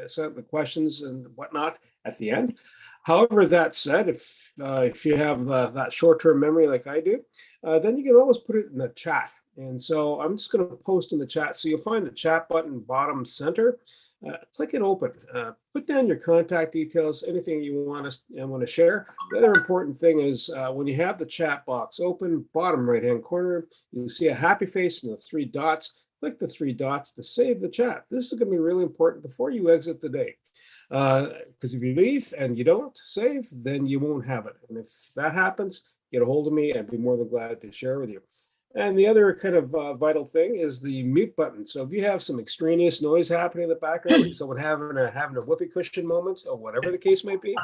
set up the questions and whatnot at the end. However, that said, if you have that short-term memory like I do, then you can always put it in the chat. And so I'm just going to post in the chat. So you'll find the chat button bottom center. Click it open. Put down your contact details, anything you want to share. The other important thing is when you have the chat box open, bottom right-hand corner, you'll see a happy face and the 3 dots. Click the 3 dots to save the chat. This is going to be really important before you exit the day. Because if you leave and you don't save, then you won't have it. And if that happens, get a hold of me. I'd be more than glad to share with you. And the other kind of vital thing is the mute button. So if you have some extraneous noise happening in the background, like someone having a whoopee cushion moment or whatever the case might be,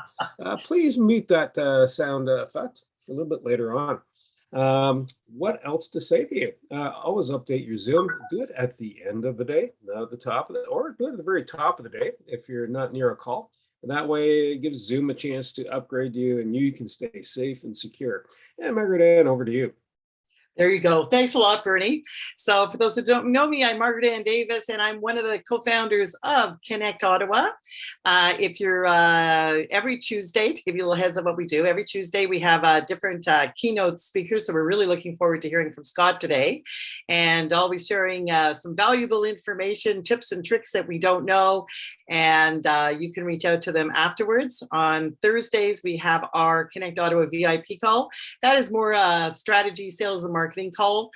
please mute that sound effect a little bit later on. What else to say to you? Always update your Zoom. Do it at the end of the day, not at the top of it, or do it at the very top of the day if you're not near a call. And that way it gives Zoom a chance to upgrade you and you can stay safe and secure. And Margaret Ann, over to you. There you go. Thanks a lot, Bernie. So for those who don't know me, I'm Margaret Ann Davis, and I'm one of the co-founders of Connect Ottawa. If you're every Tuesday, to give you a little heads up what we do, every Tuesday we have different keynote speakers. So we're really looking forward to hearing from Scott today, and always sharing some valuable information, tips and tricks that we don't know. And you can reach out to them afterwards. On Thursdays, we have our Connect Ottawa VIP call. That is more strategy, sales, and marketing call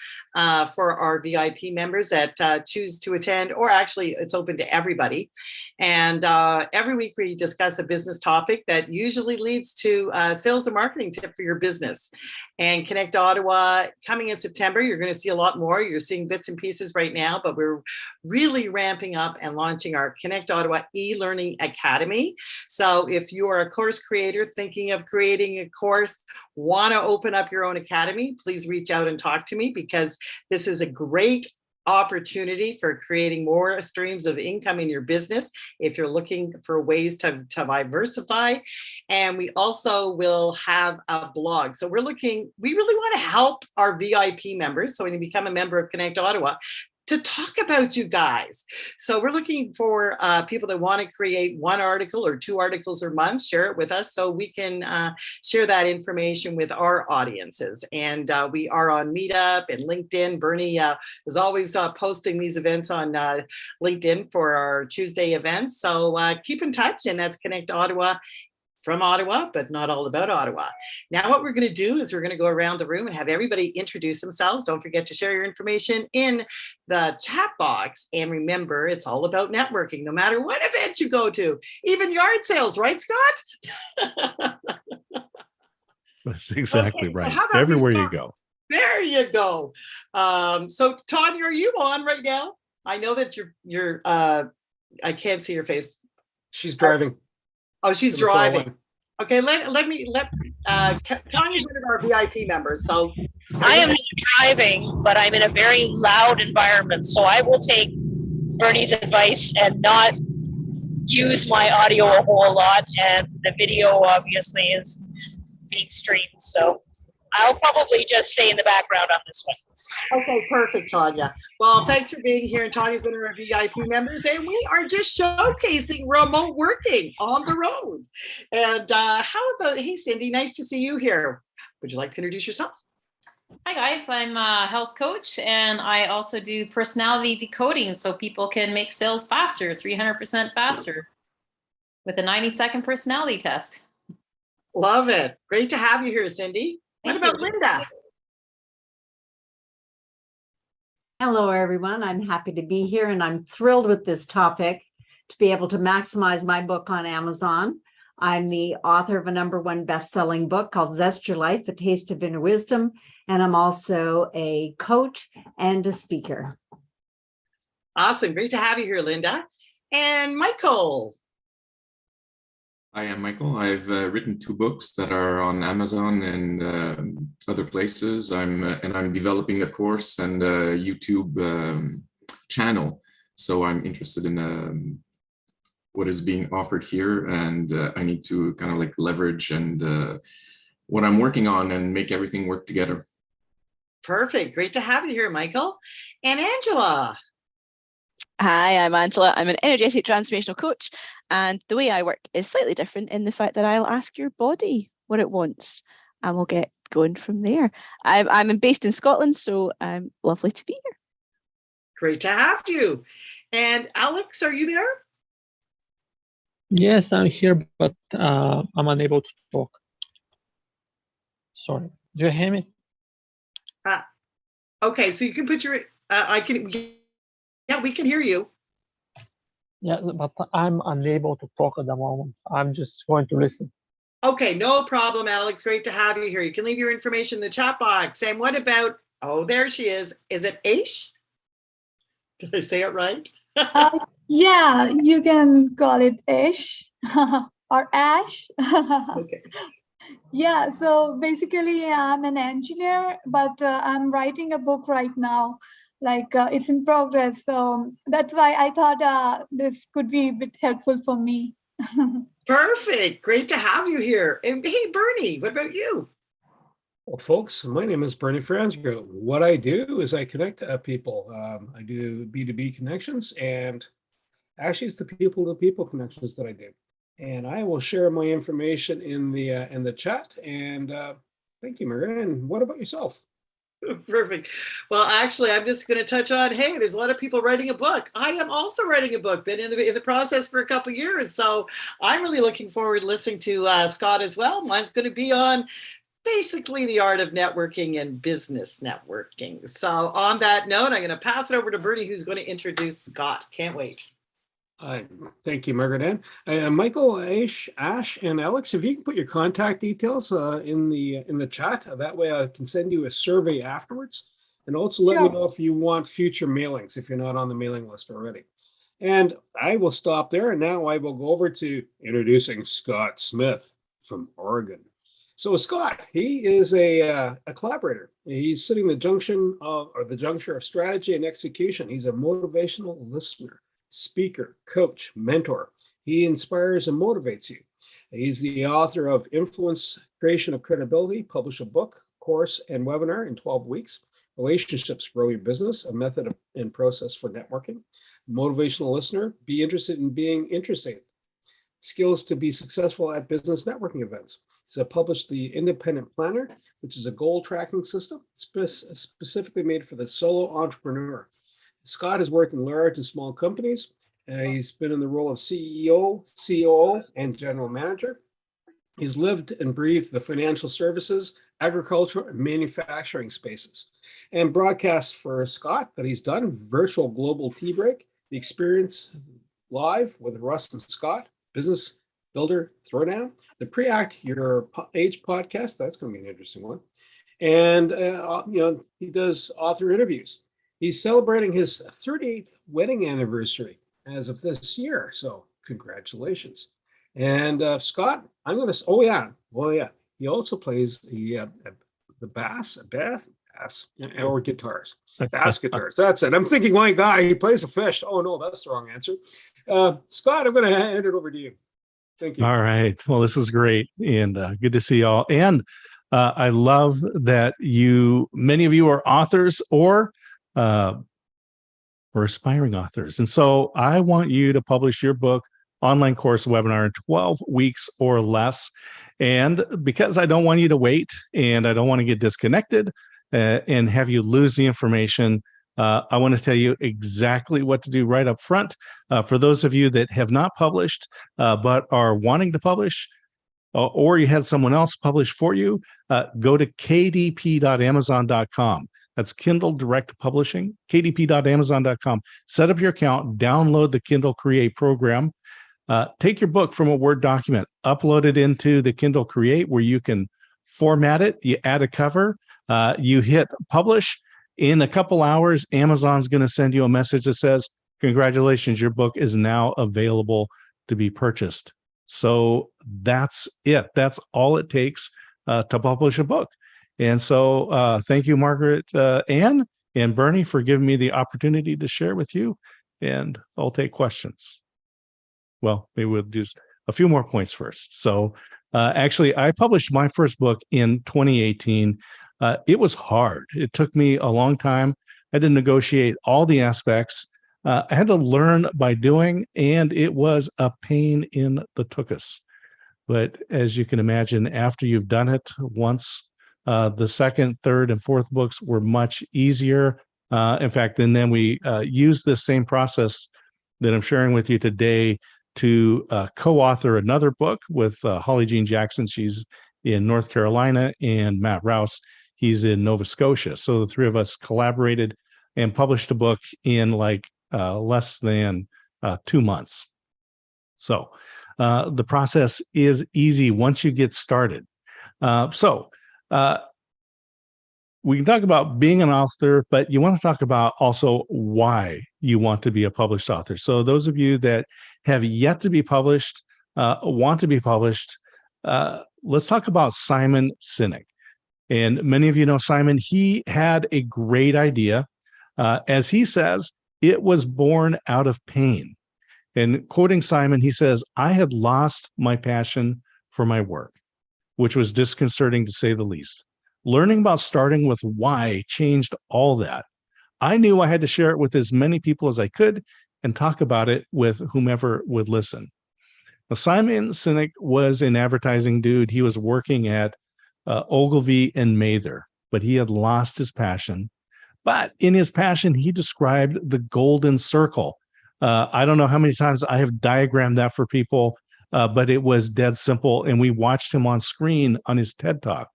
for our VIP members that choose to attend, or actually it's open to everybody. And every week we discuss a business topic that usually leads to a sales and marketing tip for your business. And Connect Ottawa, coming in September, you're going to see a lot more. You're seeing bits and pieces right now, but we're really ramping up and launching our Connect Ottawa e-learning academy. So if you're a course creator thinking of creating a course, want to open up your own academy, please reach out and talk to me, because this is a great opportunity for creating more streams of income in your business if you're looking for ways to diversify. And we also will have a blog. So we really want to help our VIP members. So when you become a member of Connect Ottawa, to talk about you guys. So we're looking for people that want to create 1 article or 2 articles a month, share it with us so we can share that information with our audiences. And we are on Meetup and LinkedIn. Bernie is always posting these events on LinkedIn for our Tuesday events. So keep in touch, and that's Connect Ottawa, from Ottawa, but not all about Ottawa. Now what we're going to do is we're going to go around the room and have everybody introduce themselves. Don't forget to share your information in the chat box. And remember, it's all about networking, no matter what event you go to, even yard sales, right, Scott? That's exactly okay, right. So everywhere you go. There you go. So Tanya, are you on right now? I know that you're I can't see your face. She's driving. Oh, she's driving. Okay, let Tanya's one of our VIP members. So I am driving, but I'm in a very loud environment, so I will take Bernie's advice and not use my audio a whole lot. And the video obviously is being streamed, so I'll probably just stay in the background on this one. Okay, perfect, Tanya. Well, thanks for being here. And Tanya's one of our VIP members, and we are just showcasing remote working on the road. And how about, hey, Cindy, nice to see you here. Would you like to introduce yourself? Hi guys, I'm a health coach, and I also do personality decoding so people can make sales faster, 300% faster, with a 90-second personality test. Love it. Great to have you here, Cindy. What about Linda? Hello, everyone. I'm happy to be here, and I'm thrilled with this topic to be able to maximize my book on Amazon. I'm the author of a #1 best-selling book called Zest Your Life, A Taste of Inner Wisdom, and I'm also a coach and a speaker. Awesome. Great to have you here, Linda. And Michael. Hi, I'm Michael. I've written 2 books that are on Amazon and other places. I'm developing a course and a YouTube channel. So I'm interested in what is being offered here, and I need to kind of like leverage and what I'm working on and make everything work together. Perfect. Great to have you here, Michael. And Angela. Hi, I'm Angela. I'm an energetic transformational coach, and the way I work is slightly different in the fact that I'll ask your body what it wants, and we'll get going from there. I'm based in Scotland, so lovely to be here. Great to have you. And Alex, are you there? Yes, I'm here, but I'm unable to talk. Sorry. Do you hear me? Okay, so you can put your, we can hear you. Yeah, but I'm unable to talk at the moment. I'm just going to listen. Okay, no problem, Alex. Great to have you here. You can leave your information in the chat box. And what about, oh, there she is. Is it Aish? Did I say it right? Yeah, you can call it Ish or Ash. Okay. Yeah, so basically I'm an engineer, but I'm writing a book right now. Like it's in progress. So that's why I thought this could be a bit helpful for me. Perfect. Great to have you here. And hey, Bernie, what about you? Well, folks, my name is Bernie Franzgo. What I do is I connect people. I do B2B connections, and actually it's the people-to-people connections that I do. And I will share my information in the chat. And thank you, Margaret. And what about yourself? Perfect. Well, actually, I'm just going to touch on, hey, there's a lot of people writing a book. I am also writing a book, been in the process for a couple of years. So I'm really looking forward to listening to Scott as well. Mine's going to be on basically the art of networking and business networking. So on that note, I'm going to pass it over to Bernie, who's going to introduce Scott. Can't wait. Thank you, Margaret Ann. Michael, Ash, and Alex, if you can put your contact details in the chat, that way I can send you a survey afterwards, and also let me know if you want future mailings if you're not on the mailing list already. And I will stop there, and now I will go over to introducing Scott Smith from Oregon. So Scott, he is a collaborator. He's sitting the juncture of strategy and execution. He's a motivational listener, speaker, coach, mentor. He inspires and motivates you. He's the author of Influence, Creation of Credibility, publish a book, course, and webinar in 12 weeks. Relationships Grow Your Business, a method and process for networking. Motivational listener, be interested in being interested. Skills to be successful at business networking events. He's published the Independent Planner, which is a goal tracking system specifically made for the solo entrepreneur. Scott has worked in large and small companies. He's been in the role of CEO, COO, and general manager. He's lived and breathed the financial services, agriculture, and manufacturing spaces. And broadcasts for Scott that he's done, Virtual Global Tea Break, The Experience Live with Russ and Scott, Business Builder Throwdown, the Pre-Act Your Age podcast, that's going to be an interesting one. And he does author interviews. He's celebrating his 38th wedding anniversary as of this year. So congratulations. And Scott, I'm going to, he also plays the bass, or guitars, bass guitars. That's it. I'm thinking, my guy, he plays a fish. Oh no, that's the wrong answer. Scott, I'm going to hand it over to you. Thank you. All right. Well, this is great, and good to see y'all. And I love that many of you are authors or aspiring authors. And so I want you to publish your book, online course, webinar in 12 weeks or less. And because I don't want you to wait and I don't want to get disconnected and have you lose the information, I want to tell you exactly what to do right up front. For those of you that have not published but are wanting to publish, or you had someone else publish for you, go to kdp.amazon.com. That's Kindle Direct Publishing, kdp.amazon.com. Set up your account, download the Kindle Create program, take your book from a Word document, upload it into the Kindle Create where you can format it, you add a cover, you hit publish. In a couple hours, Amazon's going to send you a message that says, congratulations, your book is now available to be purchased. So that's it. That's all it takes to publish a book. And so thank you, Margaret Ann and Bernie, for giving me the opportunity to share with you. And I'll take questions. Well, maybe we'll do a few more points first. So actually, I published my first book in 2018. It was hard. It took me a long time. I had to negotiate all the aspects I had to learn by doing, and it was a pain in the tuchus. But as you can imagine, after you've done it once, the second, third, and fourth books were much easier. In fact, and then we used this same process that I'm sharing with you today to co-author another book with Holly Jean Jackson. She's in North Carolina, and Matt Rouse, he's in Nova Scotia. So the three of us collaborated and published a book in like less than 2 months. So the process is easy once you get started. We can talk about being an author, but you want to talk about also why you want to be a published author. So those of you that have yet to be published, want to be published, let's talk about Simon Sinek. And many of you know Simon. He had a great idea. As he says, it was born out of pain. And quoting Simon, he says, "I had lost my passion for my work, which was disconcerting to say the least. Learning about starting with why changed all that. I knew I had to share it with as many people as I could and talk about it with whomever would listen." Now, Simon Sinek was an advertising dude. He was working at Ogilvy and Mather, but he had lost his passion. But in his passion, he described the golden circle. I don't know how many times I have diagrammed that for people, but it was dead simple. And we watched him on screen on his TED Talk.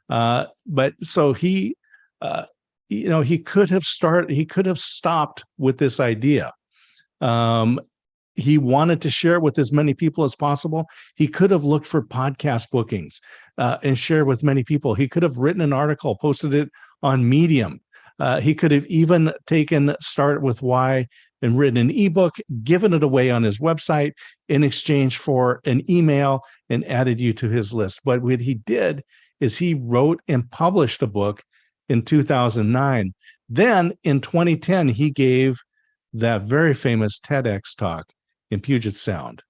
But so he could have stopped with this idea. He wanted to share it with as many people as possible. He could have looked for podcast bookings and share with many people. He could have written an article, posted it on Medium. He could have even taken Start With Why and written an ebook, given it away on his website in exchange for an email, and added you to his list. But what he did is he wrote and published a book in 2009. Then in 2010, he gave that very famous TEDx talk in Puget Sound.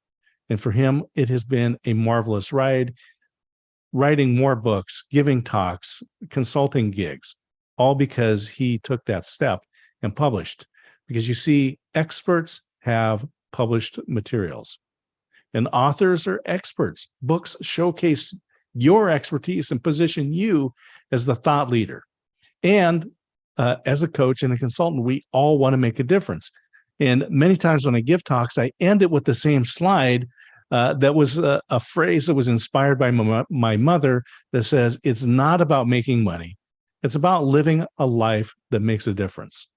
And for him, it has been a marvelous ride, writing more books, giving talks, consulting gigs, all because he took that step and published. Because you see, experts have published materials, and authors are experts. Books showcase your expertise and position you as the thought leader. And as a coach and a consultant, we all want to make a difference. And many times when I give talks, I end it with the same slide that was a phrase that was inspired by my mother that says, "It's not about making money. It's about living a life that makes a difference."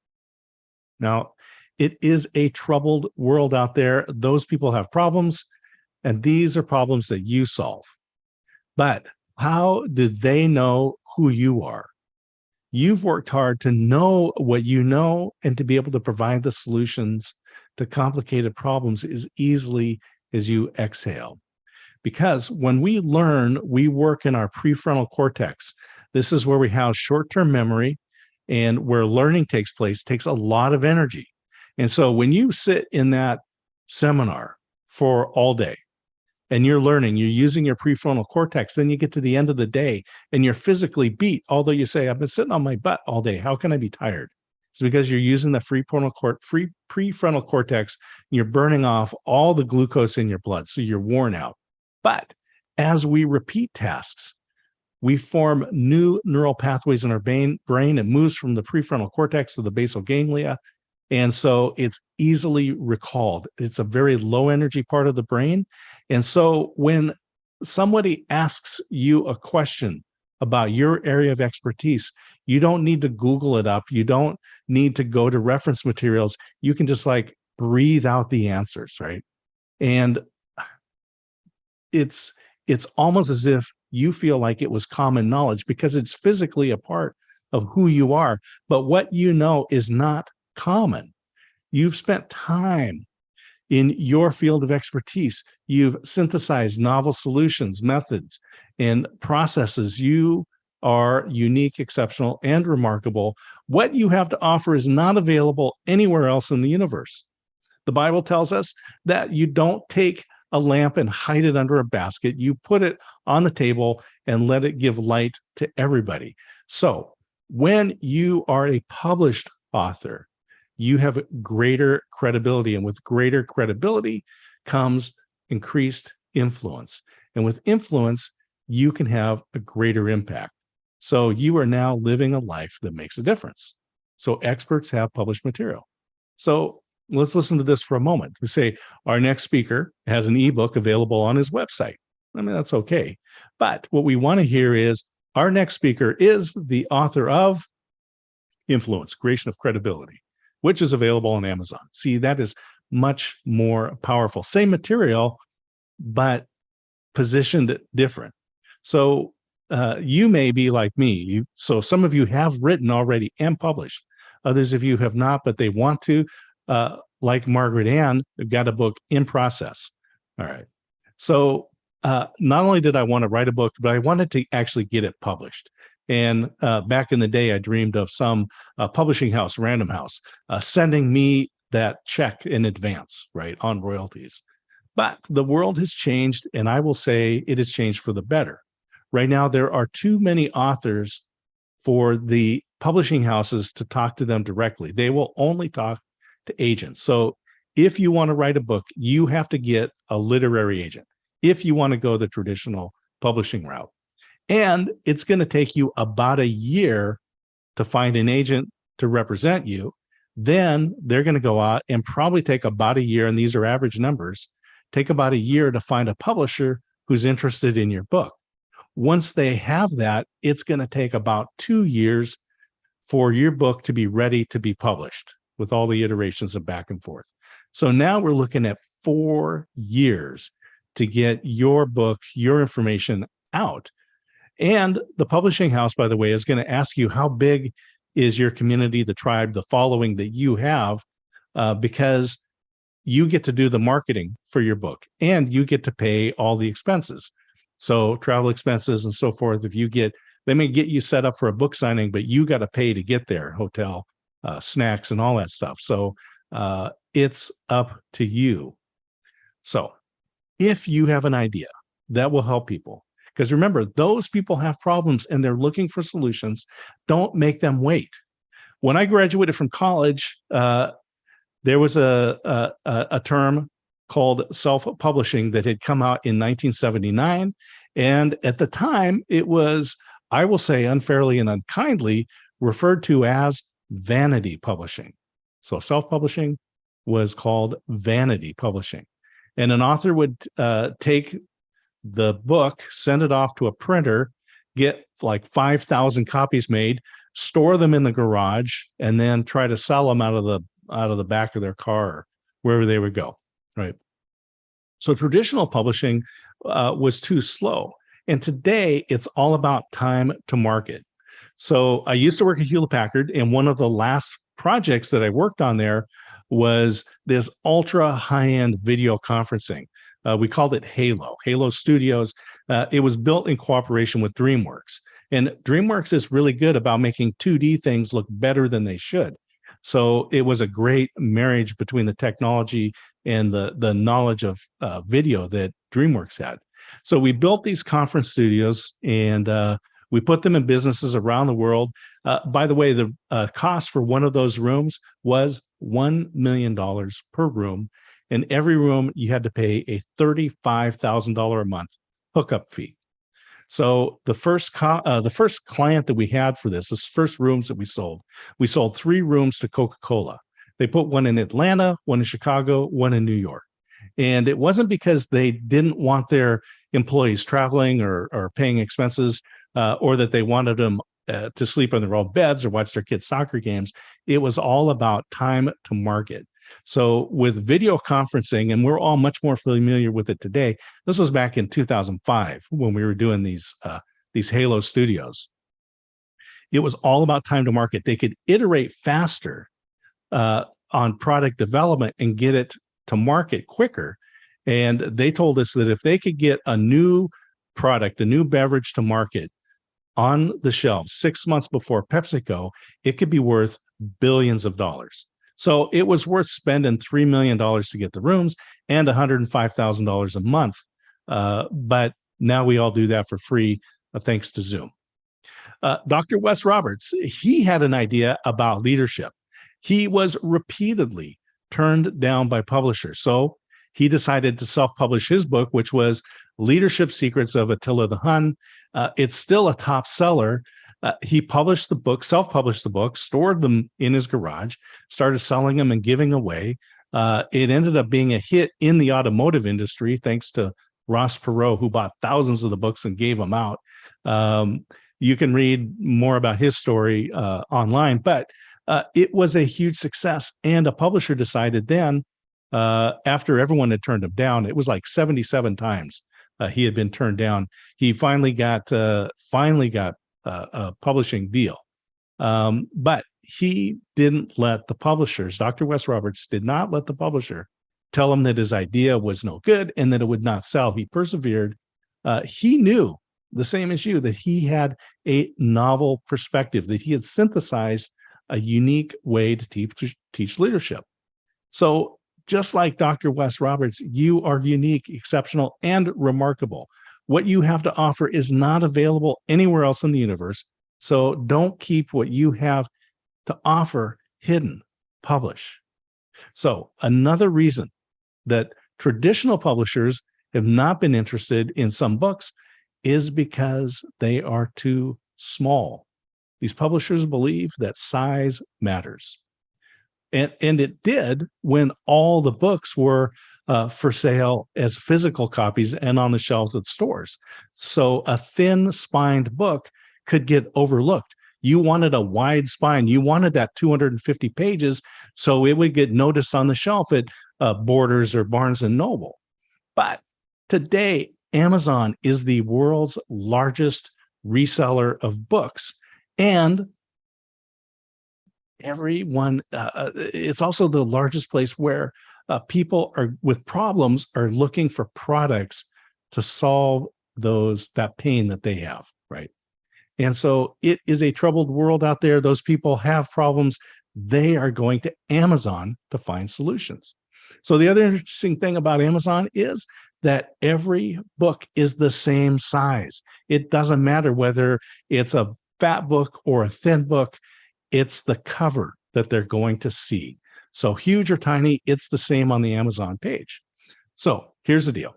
Now, it is a troubled world out there. Those people have problems, and these are problems that you solve. But how do they know who you are? You've worked hard to know what you know and to be able to provide the solutions to complicated problems as easily as you exhale. Because when we learn, we work in our prefrontal cortex. This is where we house short-term memory, and where learning takes place takes a lot of energy. And so when you sit in that seminar for all day and you're learning, you're using your prefrontal cortex, then you get to the end of the day and you're physically beat. Although you say, "I've been sitting on my butt all day. How can I be tired?" It's because you're using the prefrontal cortex. And you're burning off all the glucose in your blood. So you're worn out. But as we repeat tasks, we form new neural pathways in our brain. It moves from the prefrontal cortex to the basal ganglia. And so it's easily recalled. It's a very low energy part of the brain. And so when somebody asks you a question about your area of expertise, you don't need to Google it up. You don't need to go to reference materials. You can just like breathe out the answers, right? And it's almost as if you feel like it was common knowledge because it's physically a part of who you are. But what you know is not common. You've spent time in your field of expertise. You've synthesized novel solutions, methods, and processes. You are unique, exceptional, and remarkable. What you have to offer is not available anywhere else in the universe. The Bible tells us that you don't take a lamp and hide it under a basket. You put it on the table and let it give light to everybody. So when you are a published author, you have greater credibility. And with greater credibility comes increased influence. And with influence, you can have a greater impact. So you are now living a life that makes a difference. So experts have published material. So let's listen to this for a moment. We say our next speaker has an ebook available on his website. I mean, that's okay. But what we want to hear is our next speaker is the author of Influence, Creation of Credibility, which is available on Amazon. See, that is much more powerful. Same material, but positioned different. So you may be like me. So some of you have written already and published. Others of you have not, but they want to. Like Margaret Ann, they've got a book in process. All right. So not only did I want to write a book, but I wanted to actually get it published. And back in the day, I dreamed of some publishing house, Random House, sending me that check in advance, right, on royalties. But the world has changed, and I will say it has changed for the better. Right now, there are too many authors for the publishing houses to talk to them directly. They will only talk to agents. So if you want to write a book, you have to get a literary agent if you want to go the traditional publishing route. And it's going to take you about a year to find an agent to represent you. Then they're going to go out and probably take about a year, and these are average numbers, take about a year to find a publisher who's interested in your book. Once they have that, it's going to take about 2 years for your book to be ready to be published with all the iterations of back and forth. So now we're looking at 4 years to get your book, your information out. And the publishing house, by the way, is going to ask you how big is your community, the tribe, the following that you have, because you get to do the marketing for your book and you get to pay all the expenses. So travel expenses and so forth. If you get, they may get you set up for a book signing, but you got to pay to get there, hotel, snacks and all that stuff. So it's up to you. So if you have an idea that will help people, because remember, those people have problems and they're looking for solutions, don't make them wait. When I graduated from college, there was a term called self-publishing that had come out in 1979. And at the time, it was, I will say unfairly and unkindly, referred to as vanity publishing. So self-publishing was called vanity publishing. And an author would take the book, send it off to a printer, get like 5,000 copies made, store them in the garage, and then try to sell them out of the back of their car or wherever they would go, right? So traditional publishing was too slow. And today it's all about time to market. So I used to work at Hewlett Packard, and one of the last projects that I worked on there was this ultra high-end video conferencing. We called it Halo Studios. It was built in cooperation with DreamWorks. And DreamWorks is really good about making 2D things look better than they should. So it was a great marriage between the technology and the knowledge of video that DreamWorks had. So we built these conference studios and we put them in businesses around the world. By the way, the cost for one of those rooms was $1 million per room. And every room you had to pay a $35,000 a month hookup fee. So the first client that we had for this first rooms that we sold 3 rooms to Coca-Cola. They put one in Atlanta, one in Chicago, one in New York. And it wasn't because they didn't want their employees traveling or paying expenses, or that they wanted them to sleep in their own beds or watch their kids' soccer games. It was all about time to market. So with video conferencing, and we're all much more familiar with it today, this was back in 2005 when we were doing these Halo studios. It was all about time to market. They could iterate faster on product development and get it to market quicker. And they told us that if they could get a new product, a new beverage to market on the shelves 6 months before PepsiCo, it could be worth billions of dollars. So it was worth spending $3 million to get the rooms and $105,000 a month. But now we all do that for free, thanks to Zoom. Dr. Wes Roberts, he had an idea about leadership. He was repeatedly turned down by publishers. So he decided to self-publish his book, which was Leadership Secrets of Attila the Hun. It's still a top seller. He published the book, self-published the book, stored them in his garage, started selling them and giving away. It ended up being a hit in the automotive industry, thanks to Ross Perot, who bought thousands of the books and gave them out. You can read more about his story online, but it was a huge success. And a publisher decided then, after everyone had turned him down, it was like 77 times he had been turned down. He finally got a publishing deal. But he didn't let the publishers, Dr. Wes Roberts did not let the publisher tell him that his idea was no good and that it would not sell. He persevered. He knew, the same as you, that he had a novel perspective, that he had synthesized a unique way to teach leadership. So just like Dr. Wes Roberts, you are unique, exceptional, and remarkable. What you have to offer is not available anywhere else in the universe. So don't keep what you have to offer hidden. Publish. So another reason that traditional publishers have not been interested in some books is because they are too small. These publishers believe that size matters. And it did when all the books were for sale as physical copies and on the shelves at stores. So a thin-spined book could get overlooked. You wanted a wide spine. You wanted that 250 pages, so it would get noticed on the shelf at Borders or Barnes & Noble. But today, Amazon is the world's largest reseller of books. And it's also the largest place where people are with problems are looking for products to solve that pain that they have, right? And so it is a troubled world out there. Those people have problems. They are going to Amazon to find solutions. So the other interesting thing about Amazon is that every book is the same size. It doesn't matter whether it's a fat book or a thin book. It's the cover that they're going to see. So huge or tiny, it's the same on the Amazon page. So here's the deal.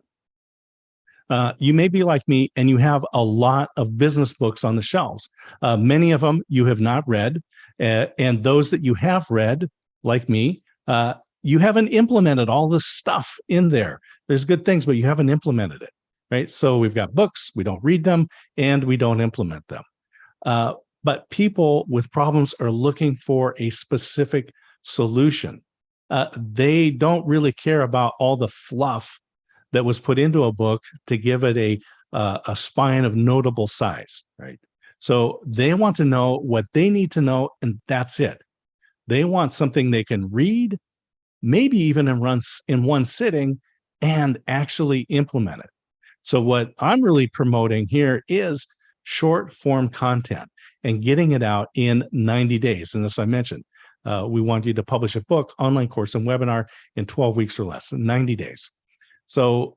You may be like me and you have a lot of business books on the shelves. Many of them you have not read. And those that you have read, like me, you haven't implemented all this stuff in there. There's good things, but you haven't implemented it, right? So we've got books, we don't read them, and we don't implement them. But people with problems are looking for a specific solution. They don't really care about all the fluff that was put into a book to give it a spine of notable size, right? So they want to know what they need to know, and that's it. They want something they can read, maybe even in one sitting, and actually implement it. So what I'm really promoting here is short form content and getting it out in 90 days. And as I mentioned, we want you to publish a book, online course, and webinar in 12 weeks or less, 90 days. So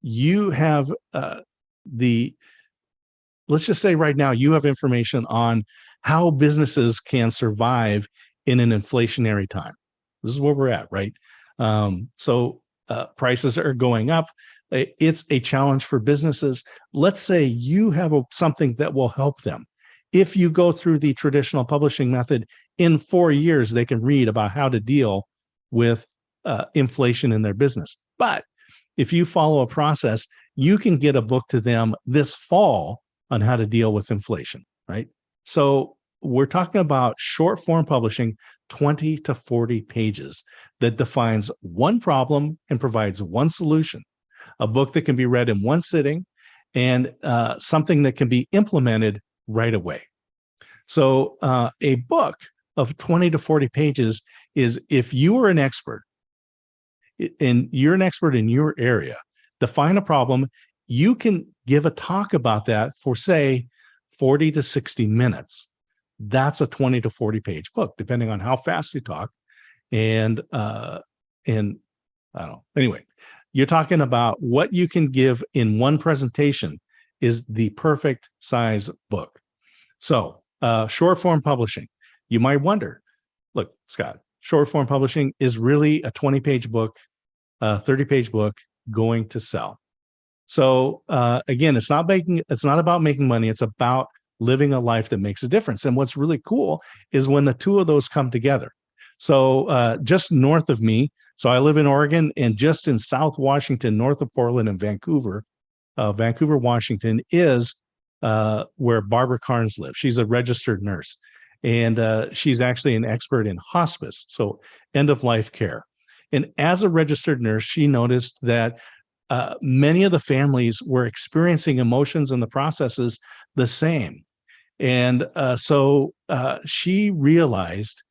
you have let's just say right now, you have information on how businesses can survive in an inflationary time. This is where we're at, right? So prices are going up. It's a challenge for businesses. Let's say you have something that will help them. If you go through the traditional publishing method, in 4 years, they can read about how to deal with inflation in their business. But if you follow a process, you can get a book to them this fall on how to deal with inflation, right? So we're talking about short form publishing, 20 to 40 pages that defines one problem and provides one solution. A book that can be read in one sitting and something that can be implemented right away. So a book of 20 to 40 pages is, if you are an expert and you're an expert in your area, define a problem, you can give a talk about that for, say, 40 to 60 minutes. That's a 20 to 40 page book, depending on how fast you talk. And I don't know. Anyway, you're talking about what you can give in one presentation is the perfect size book. So short form publishing, you might wonder, look, Scott, short form publishing is really a 20-page book, 30-page book going to sell. So again, it's not about making money. It's about living a life that makes a difference. And what's really cool is when the two of those come together. So just north of me, so I live in Oregon, and just in South Washington, north of Portland and Vancouver, Washington is where Barbara Carnes lives. She's a registered nurse, and she's actually an expert in hospice, so end-of-life care. And as a registered nurse, she noticed that many of the families were experiencing emotions and the processes the same. And so she realized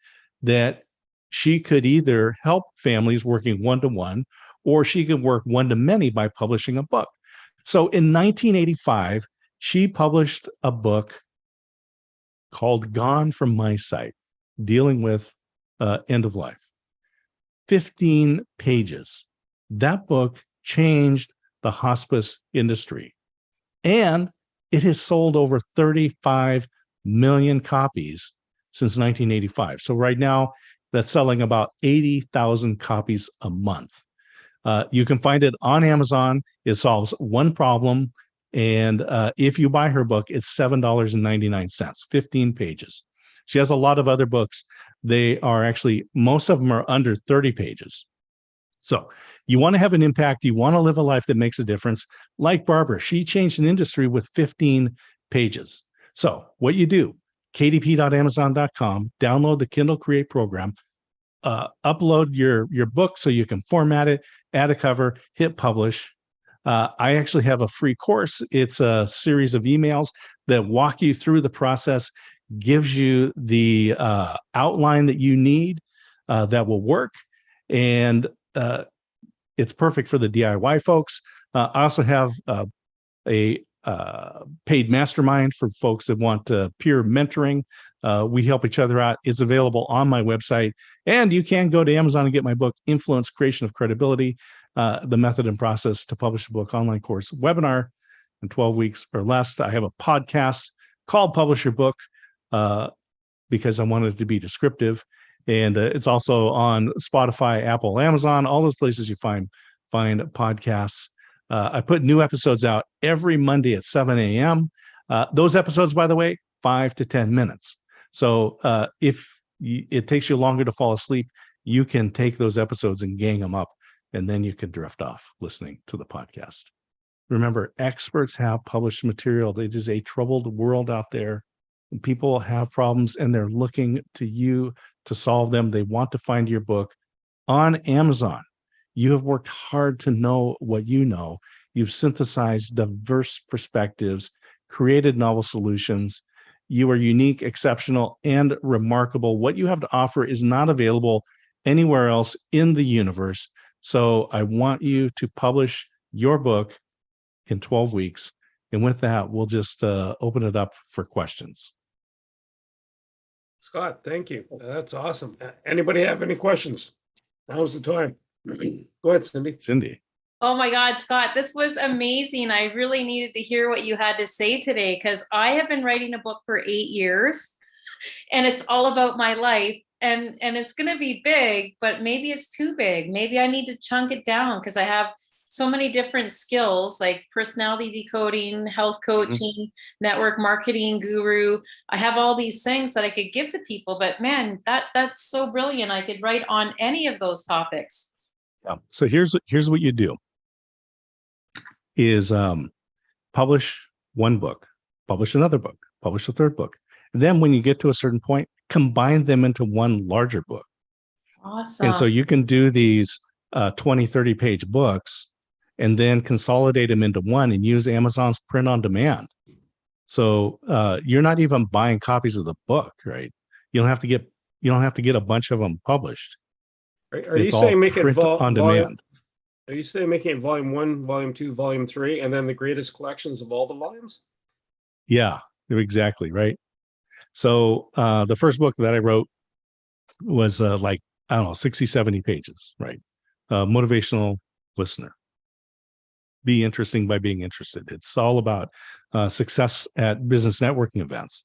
that she could either help families working one-to-one, or she could work one-to-many by publishing a book. So in 1985, she published a book called Gone From My Sight, dealing with end of life. 15 pages. That book changed the hospice industry. And it has sold over 35 million copies since 1985. So right now, that's selling about 80,000 copies a month. You can find it on Amazon. It solves one problem. And if you buy her book, it's $7.99, 15 pages. She has a lot of other books. They are actually, most of them are under 30 pages. So you want to have an impact. You want to live a life that makes a difference. Like Barbara, she changed an industry with 15 pages. So what you do, kdp.amazon.com, download the Kindle Create program, upload your book so you can format it, add a cover, hit publish. I actually have a free course. It's a series of emails that walk you through the process, gives you the outline that you need that will work. And it's perfect for the DIY folks. I also have a paid mastermind for folks that want peer mentoring. We help each other out. It's available on my website. And you can go to Amazon and get my book, Influence, Creation of Credibility, the method and process to publish a book, online course, webinar in 12 weeks or less. I have a podcast called Publish Your Book because I wanted it to be descriptive. And it's also on Spotify, Apple, Amazon, all those places you find podcasts. I put new episodes out every Monday at 7 a.m. Those episodes, by the way, 5 to 10 minutes. So if it takes you longer to fall asleep, you can take those episodes and gang them up, and then you can drift off listening to the podcast. Remember, experts have published material. It is a troubled world out there. People have problems, and they're looking to you to solve them. They want to find your book on Amazon. You have worked hard to know what you know. You've synthesized diverse perspectives, created novel solutions. You are unique, exceptional, and remarkable. What you have to offer is not available anywhere else in the universe. So I want you to publish your book in 12 weeks. And with that, we'll just open it up for questions. Scott, thank you. That's awesome. Anybody have any questions? Now's the time. Go ahead, Cindy. Cindy. Oh my God, Scott, this was amazing. I really needed to hear what you had to say today, because I have been writing a book for 8 years, and it's all about my life. And it's going to be big, but maybe it's too big. Maybe I need to chunk it down, because I have so many different skills like personality decoding, health coaching, network marketing guru. I have all these things that I could give to people, but man, that's so brilliant. I could write on any of those topics. Yeah. So here's what you do is publish one book, publish another book, publish a third book. Then when you get to a certain point, combine them into one larger book. Awesome. And so you can do these 20, 30 page books and then consolidate them into one and use Amazon's print on demand. So you're not even buying copies of the book, right? You don't have to get a bunch of them published. Are you saying make it on demand? Are you saying making it volume 1, volume 2, volume 3, and then the greatest collections of all the volumes? Yeah, exactly, right. So the first book that I wrote was 60, 70 pages, right? Motivational listener. Be interesting by being interested. It's all about success at business networking events.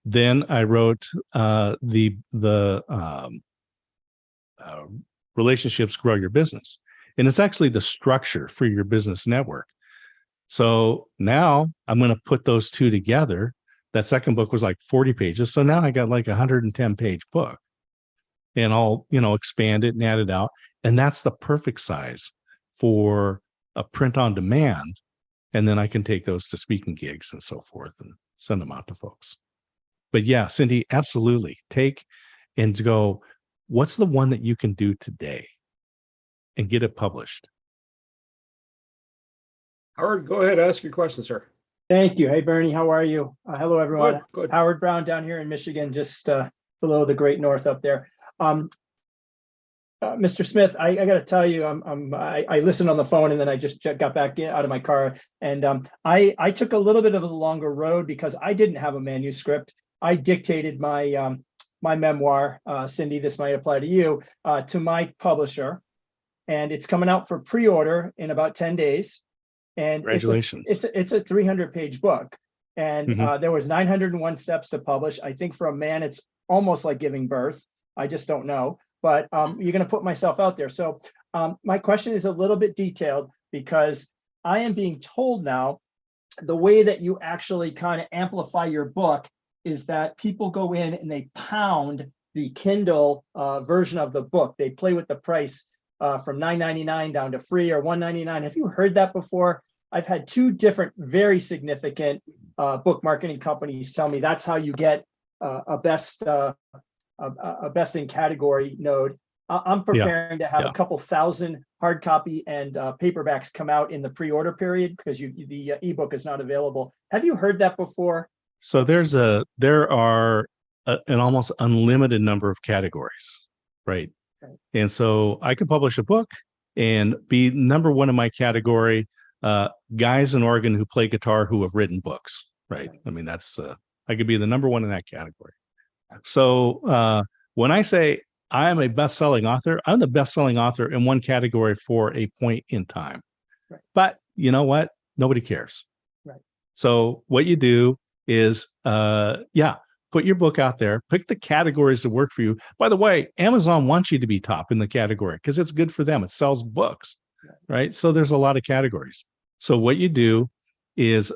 Then I wrote the relationships grow your business, and it's actually the structure for your business network. So now I'm going to put those two together. That second book was like 40 pages. So now I got like a 110-page book, and I'll, expand it and add it out. And that's the perfect size for a print on demand. And then I can take those to speaking gigs and so forth and send them out to folks. But yeah, Cindy, absolutely. Take and go, what's the one that you can do today and get it published? Howard, go ahead, ask your question, sir. Thank you. Hey, Bernie, how are you? Hello, everyone. Good. Howard Brown down here in Michigan, just below the Great North up there. Mr. Smith, I got to tell you, I listened on the phone and then I just got back out of my car, and I took a little bit of a longer road because I didn't have a manuscript. I dictated my my memoir, Cindy, this might apply to you, to my publisher, and it's coming out for pre-order in about 10 days. And congratulations. It's a 300-page book, and there was 901 steps to publish. I think for a man, it's almost like giving birth. I just don't know. But you're going to put myself out there. So my question is a little bit detailed because I am being told now the way that you actually kind of amplify your book is that people go in and they pound the Kindle version of the book. They play with the price from $9.99 down to free or $1.99. Have you heard that before? I've had two different very significant book marketing companies tell me that's how you get a best in category node. I'm preparing to have a couple thousand hard copy and paperbacks come out in the pre-order period because the ebook is not available. Have you heard that before? So there are an almost unlimited number of categories, right? And so I could publish a book and be number one in my category. Guys in Oregon who play guitar who have written books, right? I mean, that's I could be the number one in that category. So when I say I am a best-selling author, I'm the best-selling author in one category for a point in time. Right. But you know what? Nobody cares. Right. So what you do is, put your book out there, pick the categories that work for you. By the way, Amazon wants you to be top in the category because it's good for them. It sells books, right? So there's a lot of categories. So what you do is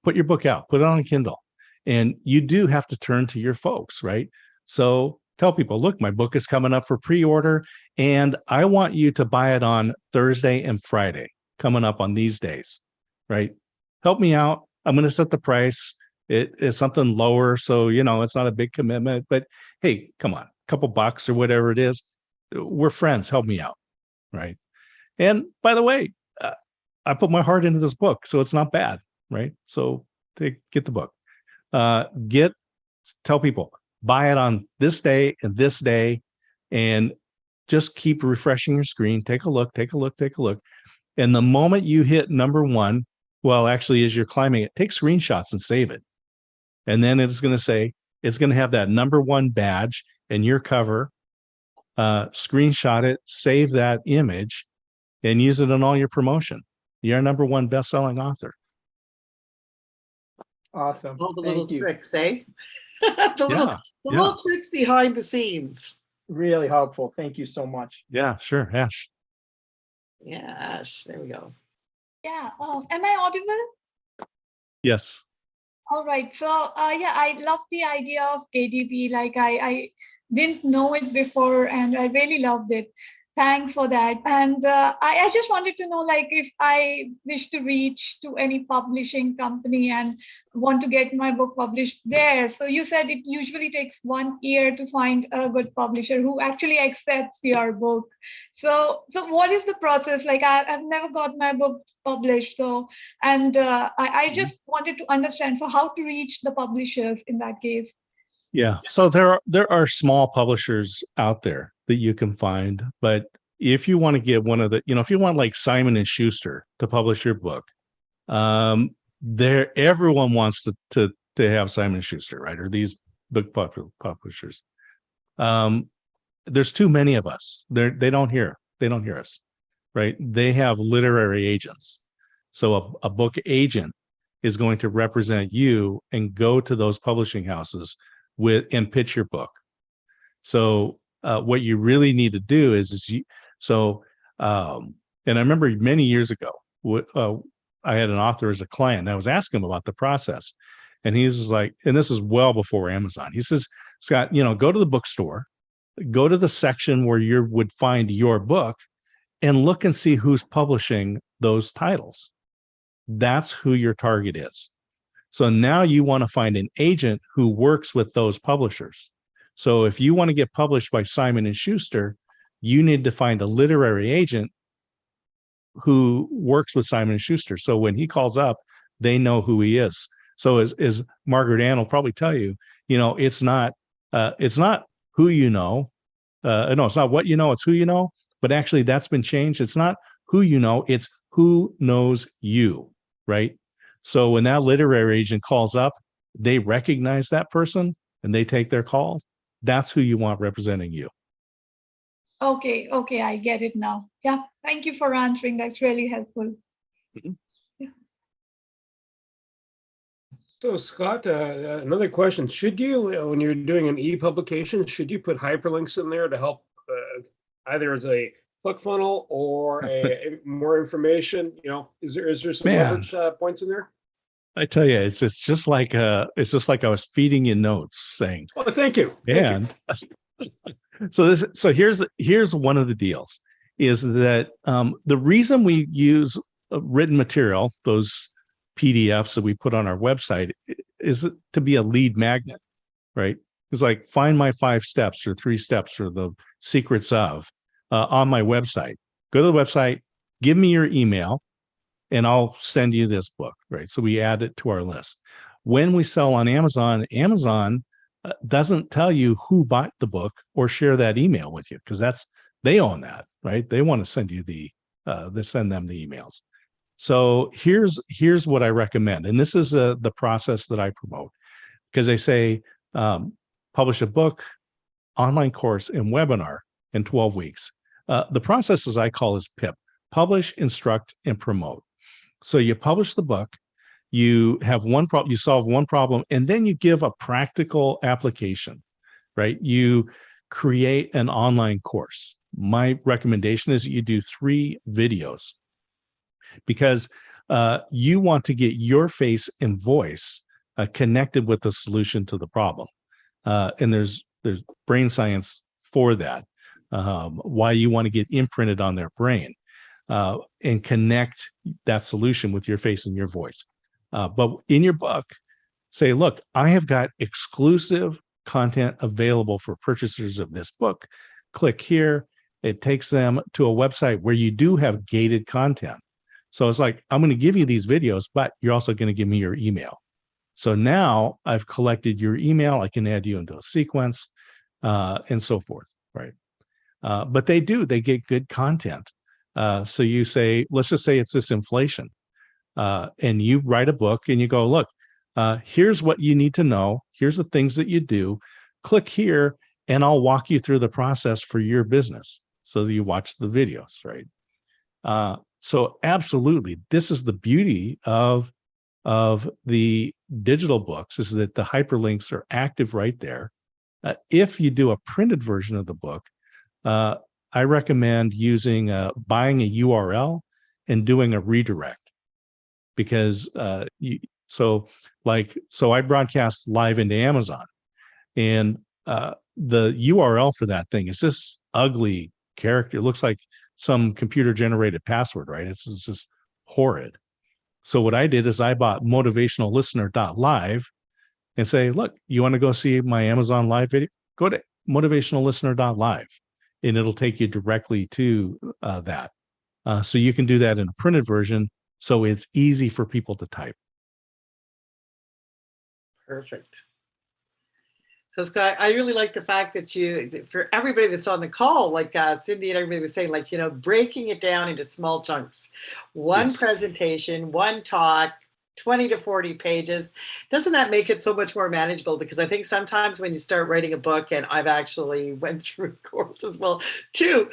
put your book out, put it on a Kindle. And you do have to turn to your folks, right? So tell people, look, my book is coming up for pre-order, and I want you to buy it on Thursday and Friday, coming up on these days, right? Help me out. I'm going to set the price. It is something lower, so, it's not a big commitment. But hey, come on, a couple bucks or whatever it is. We're friends. Help me out, right? And by the way, I put my heart into this book, so it's not bad, right? So get the book. Tell people, buy it on this day and this day, and just keep refreshing your screen. Take a look. And the moment you hit number one, well, actually, as you're climbing it, take screenshots and save it. And then it's going to have that number one badge in your cover. Screenshot it, save that image, and use it in all your promotion. You're a number one best-selling author. Awesome. All the little Thank you. tricks, eh? the little tricks behind the scenes. Really helpful. Thank you so much. Yeah, sure. Ash. Yeah, Ash, there we go. Yeah. Am I audible? Yes. All right. So I love the idea of KDP. Like I didn't know it before, and I really loved it. Thanks for that. And I just wanted to know, like, if I wish to reach to any publishing company and want to get my book published there. So you said it usually takes 1 year to find a good publisher who actually accepts your book. So what is the process? Like, I've never got my book published. So, and I just wanted to understand, so how to reach the publishers in that case. Yeah. So there are small publishers out there that you can find, but if you want to get one of the, if you want like Simon and Schuster to publish your book, everyone wants to have Simon and Schuster, right? Or these book publishers. There's too many of us. They don't hear us, right? They have literary agents. So a book agent is going to represent you and go to those publishing houses and pitch your book. So what you really need to do and I remember many years ago, I had an author as a client, and I was asking him about the process. And he was like, and this is well before Amazon. He says, Scott, go to the bookstore, go to the section where you would find your book, and look and see who's publishing those titles. That's who your target is. So now you want to find an agent who works with those publishers. So if you want to get published by Simon & Schuster, you need to find a literary agent who works with Simon & Schuster. So when he calls up, they know who he is. So as Margaret Ann will probably tell you, it's not who you know. No, it's not what you know, it's who you know. But actually that's been changed. It's not who you know, it's who knows you, right? So when that literary agent calls up, they recognize that person and they take their call. That's who you want representing you. Okay, I get it now. Yeah, thank you for answering. That's really helpful. Mm-hmm. Yeah. So Scott, another question. Should you, when you're doing an e-publication, should you put hyperlinks in there to help either as a ClickFunnels or more information? Is there some leverage points in there? I tell you, it's just like I was feeding you notes saying, "Oh, thank you." So here's one of the deals is that the reason we use written material, those PDFs that we put on our website, is to be a lead magnet, right? It's like find my 5 steps or 3 steps or the secrets of on my website. Go to the website, give me your email, and I'll send you this book, right? So we add it to our list. When we sell on Amazon, Amazon doesn't tell you who bought the book or share that email with you because they own that, right? They want to send you they send them the emails. So here's what I recommend, and this is the process that I promote because they say publish a book, online course, and webinar in 12 weeks. The process, as I call, is PIP: publish, instruct, and promote. So you publish the book, you have one problem, you solve one problem, and then you give a practical application, right? You create an online course. My recommendation is that you do 3 videos because you want to get your face and voice connected with the solution to the problem. And there's brain science for that, why you want to get imprinted on their brain. And connect that solution with your face and your voice. But in your book, say, look, I have got exclusive content available for purchasers of this book. Click here. It takes them to a website where you do have gated content. So it's like, I'm going to give you these videos, but you're also going to give me your email. So now I've collected your email. I can add you into a sequence and so forth, right? But they get good content. So you say, let's just say it's this inflation, and you write a book and you go, look, here's what you need to know. Here's the things that you do. Click here and I'll walk you through the process for your business. So that you watch the videos, right? So absolutely, this is the beauty of the digital books, is that the hyperlinks are active right there. If you do a printed version of the book, I recommend buying a URL and doing a redirect, because so I broadcast live into Amazon, and the URL for that thing is this ugly character. It looks like some computer generated password, right? It's just horrid. So what I did is I bought motivationallistener.live and say, look, you want to go see my Amazon live video? Go to motivationallistener.live. And it'll take you directly to that. So you can do that in a printed version, so it's easy for people to type. Perfect. So Scott, I really like the fact that for everybody that's on the call, like Cindy and everybody was saying, like, breaking it down into small chunks. One presentation, one talk, 20 to 40 pages. Doesn't that make it so much more manageable? Because I think sometimes when you start writing a book, and I've actually went through a course as well too,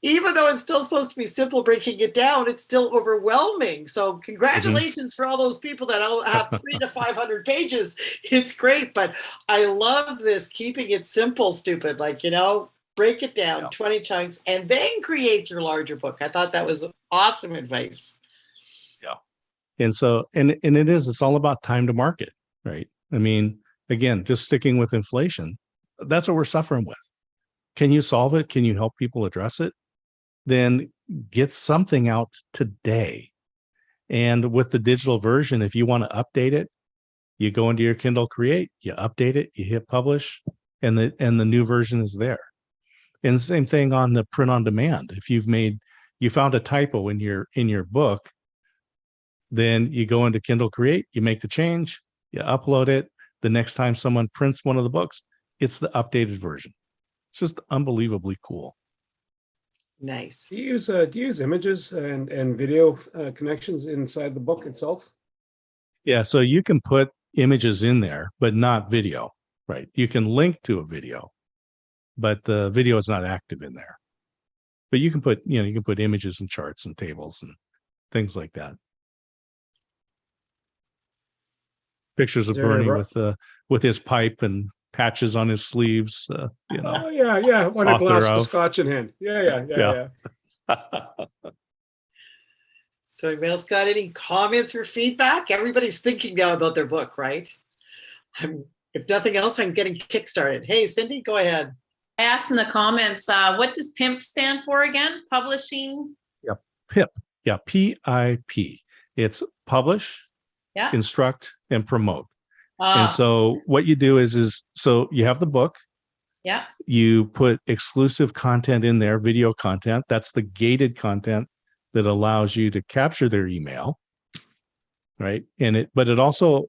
even though it's still supposed to be simple, breaking it down, it's still overwhelming. So congratulations for all those people that have 300 to 500 pages. It's great, but I love this, keeping it simple, stupid, like, break it down, 20 chunks, and then create your larger book. I thought that was awesome advice. And so, and it's all about time to market, right? I mean, again, just sticking with inflation, that's what we're suffering with. Can you solve it? Can you help people address it? Then get something out today. And with the digital version, if you want to update it, you go into your Kindle Create, you update it, you hit publish, and the new version is there. And the same thing on the print on demand. If you found a typo in your book, then you go into Kindle Create, you make the change, you upload it. The next time someone prints one of the books, it's the updated version. It's just unbelievably cool. Nice. Do you use images and video connections inside the book itself? Yeah, so you can put images in there, but not video, right? You can link to a video, but the video is not active in there. But you can put images and charts and tables and things like that. Pictures of Bernie with his pipe and patches on his sleeves. Oh yeah. When a glass of scotch in hand. Yeah. So anybody else got any comments or feedback? Everybody's thinking now about their book, right? If nothing else, I'm getting kickstarted. Hey, Cindy, go ahead. I asked in the comments, what does PIMP stand for again? Publishing? Yeah, PIP. Yeah, PIP. It's publish, instruct, and promote. And so what you do is so you have the book. Yeah. You put exclusive content in there, video content. That's the gated content that allows you to capture their email, right? But it also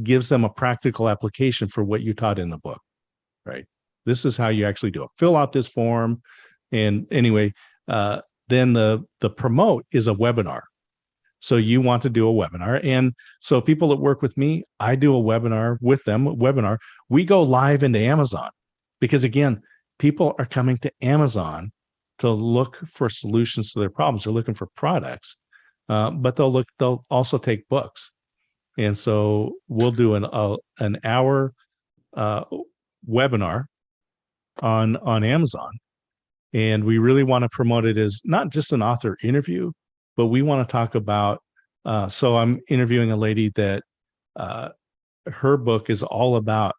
gives them a practical application for what you taught in the book, right? This is how you actually do it. Fill out this form. And anyway, then the promote is a webinar. So you want to do a webinar. And so people that work with me, I do a webinar with them, We go live into Amazon because, again, people are coming to Amazon to look for solutions to their problems. They're looking for products, but they'll also take books. And so we'll do an hour webinar on Amazon. And we really want to promote it as not just an author interview, but we want to talk about, so I'm interviewing a lady that her book is all about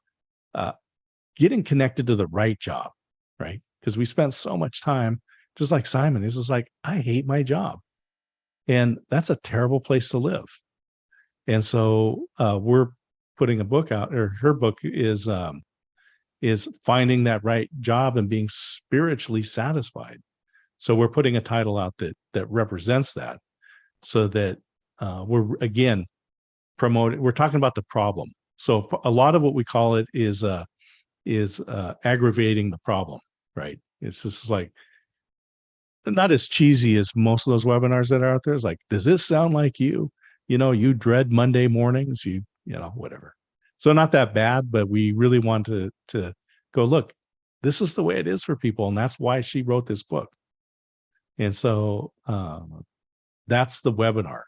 getting connected to the right job, right? Because we spent so much time, just like Simon, it's just like, I hate my job. And that's a terrible place to live. And so we're putting a book out, or her book is finding that right job and being spiritually satisfied. So we're putting a title out that represents that, so that we're, again, promoting. We're talking about the problem. So a lot of what we call it is aggravating the problem, right? It's just like, not as cheesy as most of those webinars that are out there. It's like, does this sound like you? You dread Monday mornings, whatever. So not that bad, but we really want to go, look, this is the way it is for people. And that's why she wrote this book. And so that's the webinar.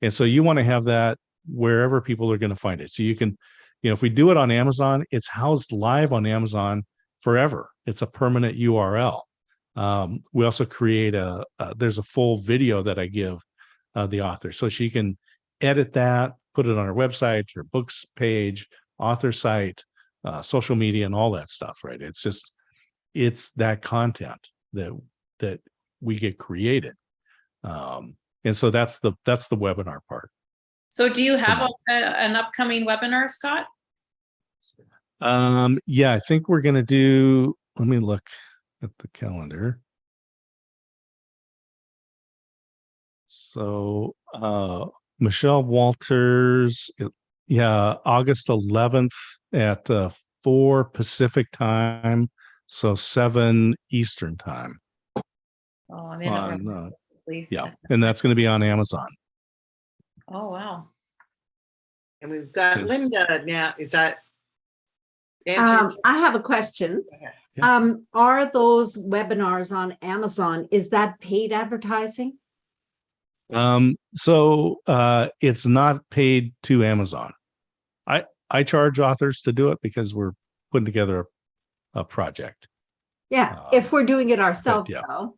And so you want to have that wherever people are going to find it. So you can, if we do it on Amazon, it's housed live on Amazon forever. It's a permanent URL. We also create there's a full video that I give the author. So she can edit that, put it on her website, her books page, author site, social media, and all that stuff, right? It's that content that we get created. And so that's the webinar part. So do you have an upcoming webinar, Scott? Yeah, I think we're going to do, let me look at the calendar. So Michelle Walters, August 11th at 4 Pacific time, so 7 Eastern time. Oh, I'm in yeah, and that's going to be on Amazon. Oh, wow. And we've got Yes. Linda now. Is that answer? I have a question. Yeah. Are those webinars on Amazon, is that paid advertising? So it's not paid to Amazon. I charge authors to do it because we're putting together a project. Yeah, if we're doing it ourselves yeah. though,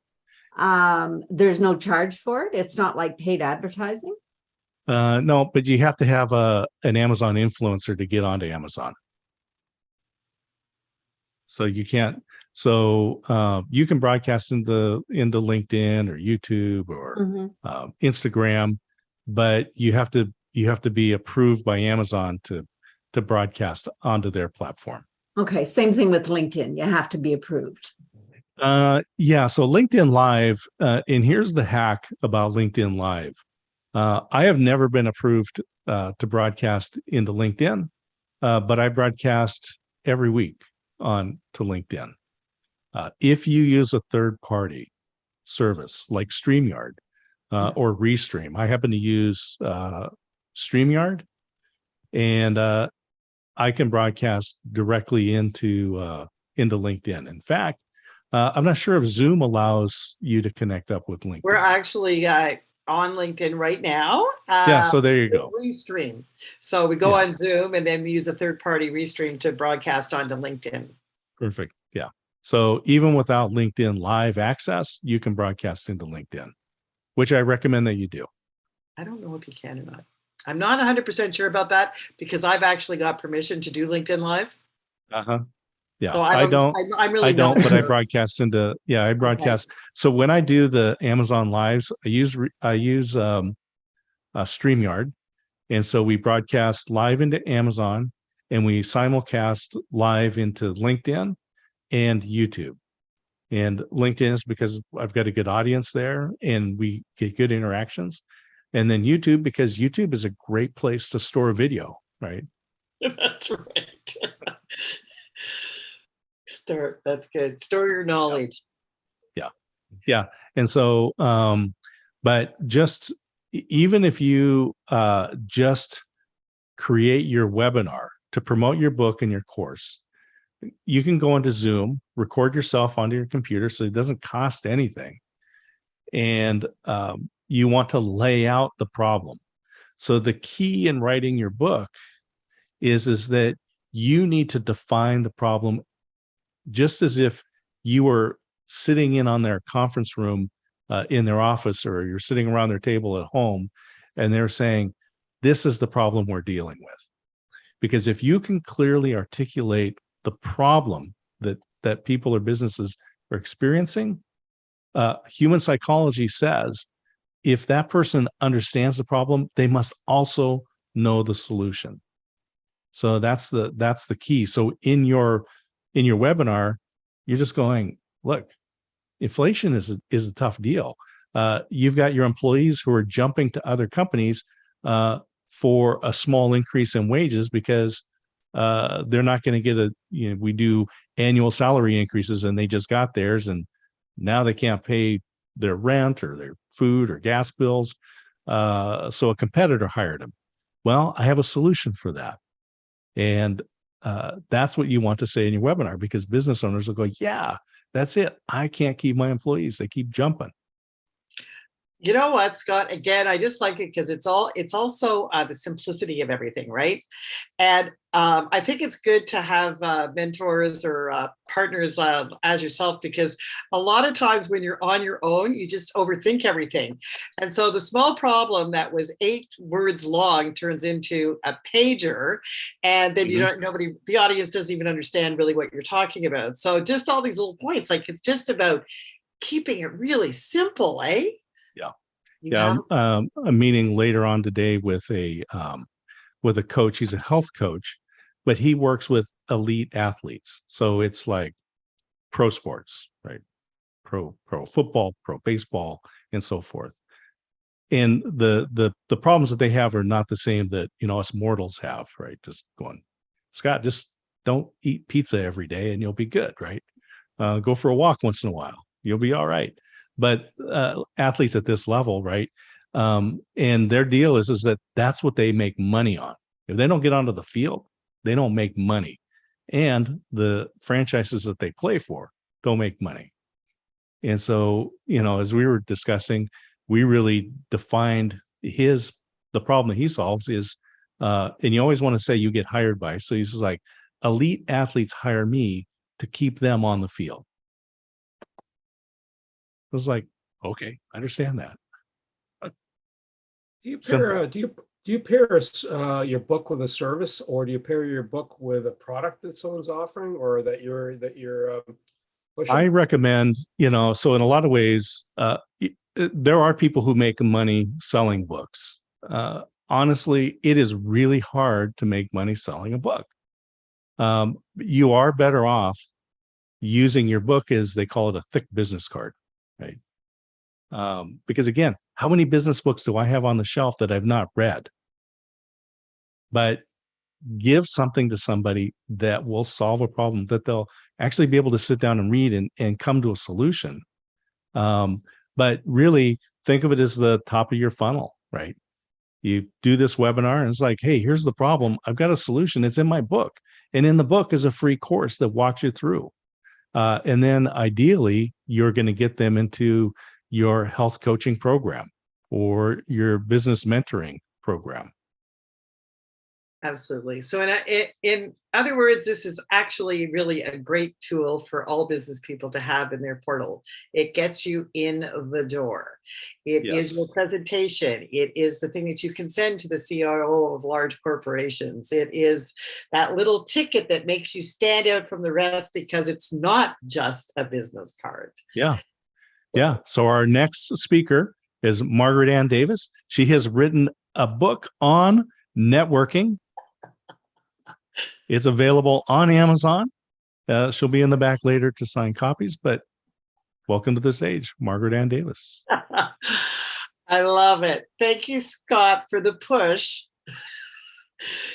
there's no charge for it. It's not like paid advertising. No, but you have to have an Amazon influencer to get onto Amazon. So you can't. So you can broadcast into LinkedIn or YouTube or Instagram, but you have to be approved by Amazon to broadcast onto their platform. Okay, same thing with LinkedIn. You have to be approved. Yeah. So LinkedIn Live, and here's the hack about LinkedIn Live. I have never been approved to broadcast into LinkedIn, but I broadcast every week on to LinkedIn. If you use a third-party service like StreamYard or Restream, I happen to use StreamYard, and I can broadcast directly into LinkedIn. In fact, I'm not sure if Zoom allows you to connect up with LinkedIn. We're actually on LinkedIn right now. Yeah, so there you go. Restream. So we go on Zoom and then we use a third-party Restream to broadcast onto LinkedIn. Perfect. Yeah. So even without LinkedIn Live access, you can broadcast into LinkedIn, which I recommend that you do. I don't know if you can or not. I'm not 100% sure about that because I've actually got permission to do LinkedIn Live. Yeah, so I don't. I'm really I don't, not but sure. I broadcast into. Yeah, I broadcast. Okay. So when I do the Amazon Lives, I use StreamYard, and so we broadcast live into Amazon, and we simulcast live into LinkedIn and YouTube. And LinkedIn is because I've got a good audience there, and we get good interactions. And then YouTube, because YouTube is a great place to store video, right? That's right. That's good. Store your knowledge. Yeah. And so, but just even if you just create your webinar to promote your book and your course, you can go into Zoom, record yourself onto your computer, so it doesn't cost anything. And you want to lay out the problem. So the key in writing your book is that you need to define the problem just as if you were sitting in on their conference room in their office, or you're sitting around their table at home, and they're saying, this is the problem we're dealing with. Because if you can clearly articulate the problem that people or businesses are experiencing, human psychology says, if that person understands the problem, they must also know the solution. So that's the key. So in your webinar, you're just going, look, inflation is a tough deal. You've got your employees who are jumping to other companies for a small increase in wages because they're not going to get we do annual salary increases and they just got theirs, and now they can't pay their rent or their food or gas bills. So a competitor hired them. Well, I have a solution for that. And that's what you want to say in your webinar, because business owners will go, yeah, that's it. I can't keep my employees. They keep jumping. You know what, Scott? Again, I just like it because it's also the simplicity of everything, right? And I think it's good to have mentors or partners as yourself, because a lot of times when you're on your own, you just overthink everything. And so the small problem that was 8 words long turns into a pager, and then the audience doesn't even understand really what you're talking about. So just all these little points, like it's just about keeping it really simple, eh? Yeah. I'm meeting later on today with a coach. He's a health coach, but he works with elite athletes. So it's like pro sports, right? Pro football, pro baseball, and so forth. And the problems that they have are not the same that us mortals have, right? Just going, Scott, just don't eat pizza every day and you'll be good, right? Go for a walk once in a while. You'll be all right. But athletes at this level, right? And their deal is that that's what they make money on, If they don't get onto the field, they don't make money. And the franchises that they play for don't make money. And so, as we were discussing, we really defined the problem that he solves is, and you always want to say you get hired by. So he's just like, elite athletes hire me to keep them on the field. I was like, okay, I understand that. Do you pair your book with a service, or do you pair your book with a product that someone's offering, or that you're pushing? I recommend, so in a lot of ways, there are people who make money selling books. Honestly, it is really hard to make money selling a book. You are better off using your book as they call it a thick business card, right? Because again, how many business books do I have on the shelf that I've not read? But give something to somebody that will solve a problem that they'll actually be able to sit down and read and come to a solution. But really think of it as the top of your funnel, right? You do this webinar and it's like, hey, here's the problem. I've got a solution. It's in my book. And in the book is a free course that walks you through. And then ideally, you're going to get them into your health coaching program or your business mentoring program. Absolutely. So in other words, this is actually really a great tool for all business people to have in their portal. It gets you in the door. It is your presentation. It is the thing that you can send to the CRO of large corporations. It is that little ticket that makes you stand out from the rest because it's not just a business card. Yeah. Yeah. So our next speaker is Margaret Ann Davis. She has written a book on networking. It's available on Amazon. She'll be in the back later to sign copies, but welcome to the stage, Margaret Ann Davis. I love it. Thank you, Scott, for the push.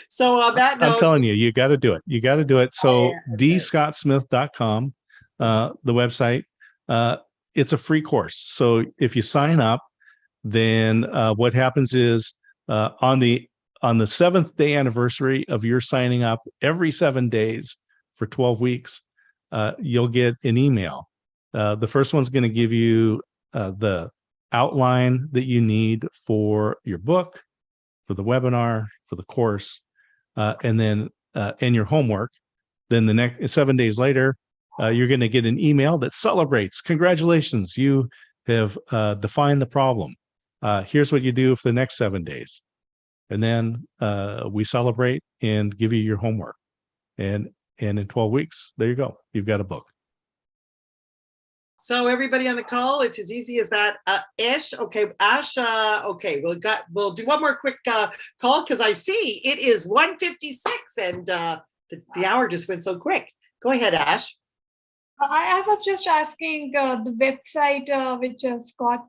So on that note, I'm telling you, you got to do it. You got to do it. So dscottsmith.com, the website, it's a free course. So if you sign up, then what happens is on the 7th day anniversary of your signing up, every 7 days for 12 weeks, you'll get an email. The first one's going to give you the outline that you need for your book, for the webinar, for the course, and then and your homework. Then the next 7 days later, you're going to get an email that celebrates. Congratulations, you have defined the problem. Here's what you do for the next 7 days. And then we celebrate and give you your homework. And in 12 weeks, there you go. You've got a book. So everybody on the call, it's as easy as that. Ash, okay, Ash, okay, we'll do one more quick call because I see it is 1:56 and the hour just went so quick. Go ahead, Ash. I was just asking the website which Scott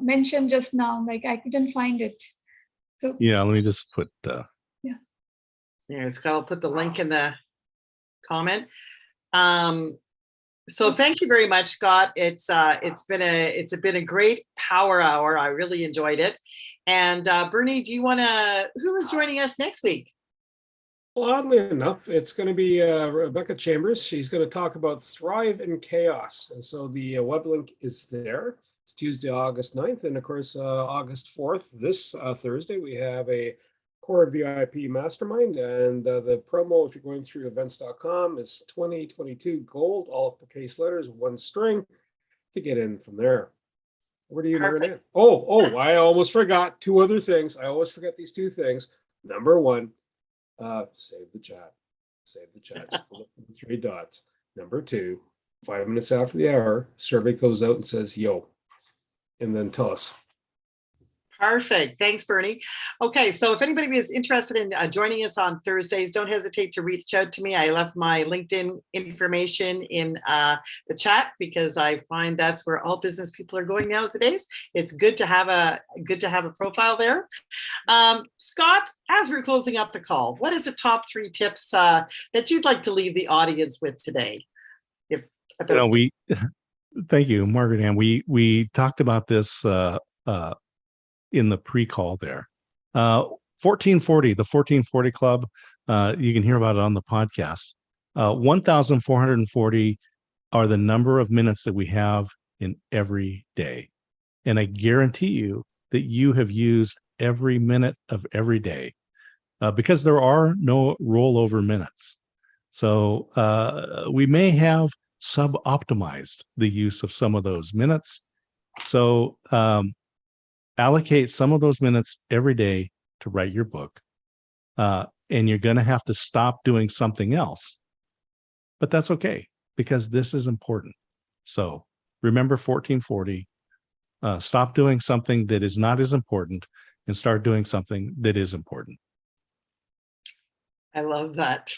mentioned just now, like I couldn't find it. So, yeah, let me just put. Yeah, Scott, I'll put the link in the comment. So thank you very much, Scott. It's been a great power hour. I really enjoyed it. And Bernie, who is joining us next week? Well, oddly enough, it's going to be Rebecca Chambers. She's going to talk about Thrive in Chaos. And so the web link is there. It's Tuesday, August 9th. And of course, August 4th, this Thursday, we have a Core VIP Mastermind. And the promo, if you're going through events.com, is 2022 gold, all uppercase letters, one string to get in from there. Where do you learn it? Oh, I almost forgot 2 other things. I always forget these 2 things. Number 1, save the chat. Save the chat. Just look for the 3 dots. Number 2, 5 minutes after the hour, survey goes out and says, yo, and then tell us. Perfect. Thanks, Bernie. Okay, so if anybody is interested in joining us on Thursdays, don't hesitate to reach out to me. I left my LinkedIn information in the chat because I find that's where all business people are going nowadays. It's good to have a profile there. Scott, as we're closing up the call, what is the top 3 tips that you'd like to leave the audience with today? Thank you, Margaret Ann. We talked about this in the pre-call there. 1440, the 1440 Club, you can hear about it on the podcast. 1,440 are the number of minutes that we have in every day. And I guarantee you that you have used every minute of every day because there are no rollover minutes. So we may have sub-optimized the use of some of those minutes. So allocate some of those minutes every day to write your book. And you're going to have to stop doing something else. But that's okay, because this is important. So remember 1440, stop doing something that is not as important and start doing something that is important. I love that.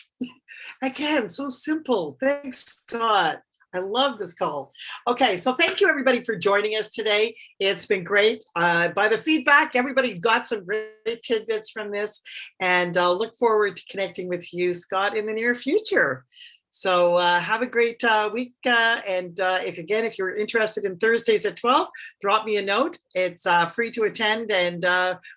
Again, so simple. Thanks, Scott. I love this call. Okay, so thank you everybody for joining us today. It's been great. By the feedback, everybody got some great tidbits from this, and I'll look forward to connecting with you, Scott, in the near future. So have a great week. And if you're interested in Thursdays at 12, drop me a note. It's free to attend, and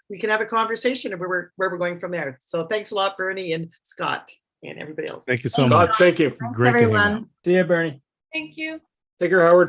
we can have a conversation of where we're going from there. So thanks a lot, Bernie and Scott and everybody else. Thank you so much. Thank you. Thanks, Great to hang out. everyone. See you, Bernie. Thank you. Take care, Howard.